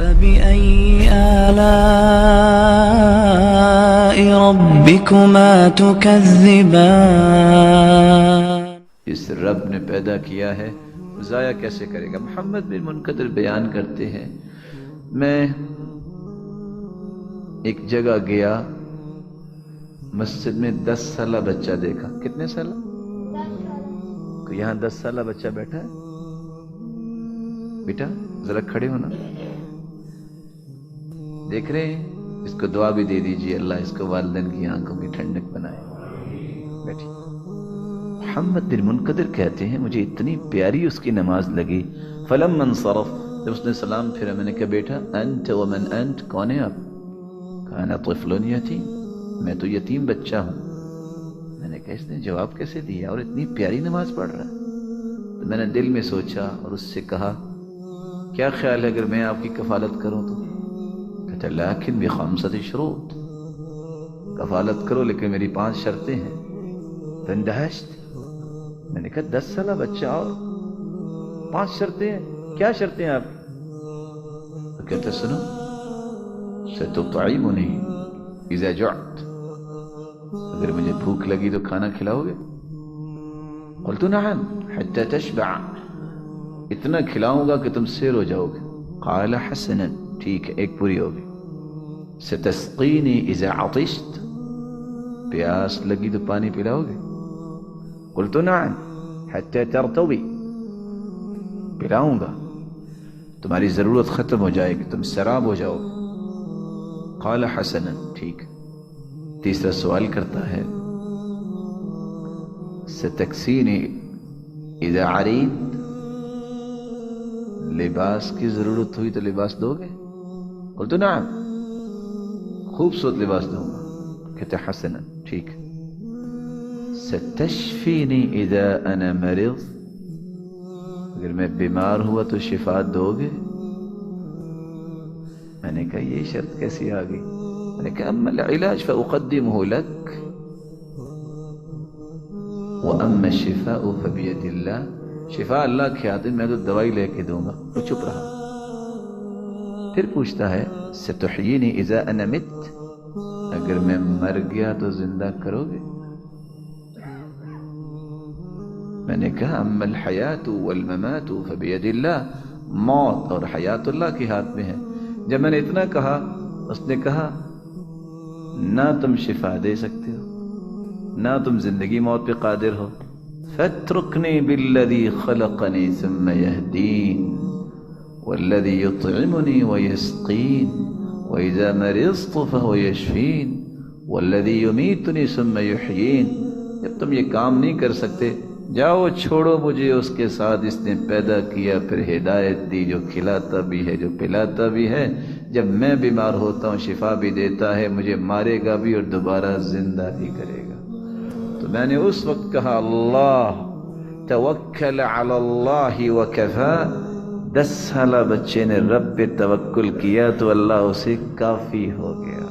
فبأي آلاء ربكما تكذبان جس رب نے پیدا کیا ہے ضائع کیسے کرے گا؟ محمد بن منقدر بیان کرتے ہیں، میں ایک جگہ گیا، مسجد میں 10 سالہ بچہ دیکھا۔ کتنے سالہ؟ 10 سالہ۔ یہاں 10 سالہ بچہ بیٹھا ہے؟ بیٹا ذرا کھڑے ہونا، دیکھ رہے ہیں؟ اس کو دعا بھی دے دیجیے، اللہ اس کو والدین کی آنکھوں کی ٹھنڈک بنائے۔ بیٹھی۔ محمد بن منقدر کہتے ہیں مجھے اتنی پیاری اس کی نماز لگی، فلما انصرف، جب اس نے سلام پھرا میں نے کہا بیٹا انت ومن انت، کون ہے آپ؟ کہا انا طفل یتیم، میں تو یتیم بچہ ہوں۔ میں نے کہا اس نے جواب کیسے دیا اور اتنی پیاری نماز پڑھ رہا ہے؟ تو میں نے دل میں سوچا اور اس سے کہا کیا خیال ہے اگر میں آپ کی کفالت کروں تو؟ کہتا لیکن بخمسۃ شروط، کفالت کرو لیکن میری 5 شرطیں ہیں۔ فاندہشت، میں نے کہا 10 سالہ بچہ اور 5 شرطیں ہیں، کیا شرطیں ہیں آپ؟ تو کہتے سنو، ستطعمنی اذا جعت، اگر مجھے بھوک لگی تو کھانا کھلاؤ گے؟ قلت نعم حتی تشبع، اتنا کھلاؤں گا کہ تم سیر ہو جاؤ گے۔ قال حسنا، ٹھیک ہے، ایک پوری ہوگی۔ ستسقینی اذا عطشت، پیاس لگی تو پانی پلاؤ گے؟ قلت نعم حتی ترتوی، پلاؤں گا، تمہاری ضرورت ختم ہو جائے گی، تم سراب ہو جاؤ گے۔ قال حسنا، ٹھیک۔ تیسرا سوال کرتا ہے ستکسینی اذا عریت، لباس کی ضرورت ہوئی تو لباس دو گے؟ قلت نعم، خوبصورت لباس دوں گا۔ کہتے حسنا، ٹھیک۔ ستشفینی اذا انا مرض، اگر میں بیمار ہوا تو شفا دو گے؟ میں نے کہا یہ شرط کیسی آ گئی؟ میں نے کہا اما العلاج فاقدمه لك واما الشفاء فبید اللہ، شفا اللہ کے ہاتھ میں، تو دوائی لے کے دوں گا۔ وہ چپ رہا۔ پھر پوچھتا ہے ستحیینی اذا انا مت، اگر میں مر گیا تو زندہ کرو گے؟ میں نے کہا اما الحیات والممات فبید اللہ، موت اور حیات اللہ کے ہاتھ میں ہے۔ جب میں نے اتنا کہا اس نے کہا نہ تم شفا دے سکتے ہو، نہ تم زندگی موت پہ قادر ہو، فاترکنی بالذی خلقنی ثم یہدین والذی یطعمنی ویسقین واذا مرضت فہو یشفین والذی یمیتنی ثم یحیین۔ جب تم یہ کام نہیں کر سکتے، جاؤ چھوڑو مجھے اس کے ساتھ، اس نے پیدا کیا پھر ہدایت دی، جو کھلاتا بھی ہے جو پلاتا بھی ہے، جب میں بیمار ہوتا ہوں شفا بھی دیتا ہے، مجھے مارے گا بھی اور دوبارہ زندہ بھی کرے گا۔ تو میں نے اس وقت کہا اللہ توکل علی اللہ وکفا، 10 سالہ بچے نے رب پہ توکل کیا تو اللہ اسے کافی ہو گیا۔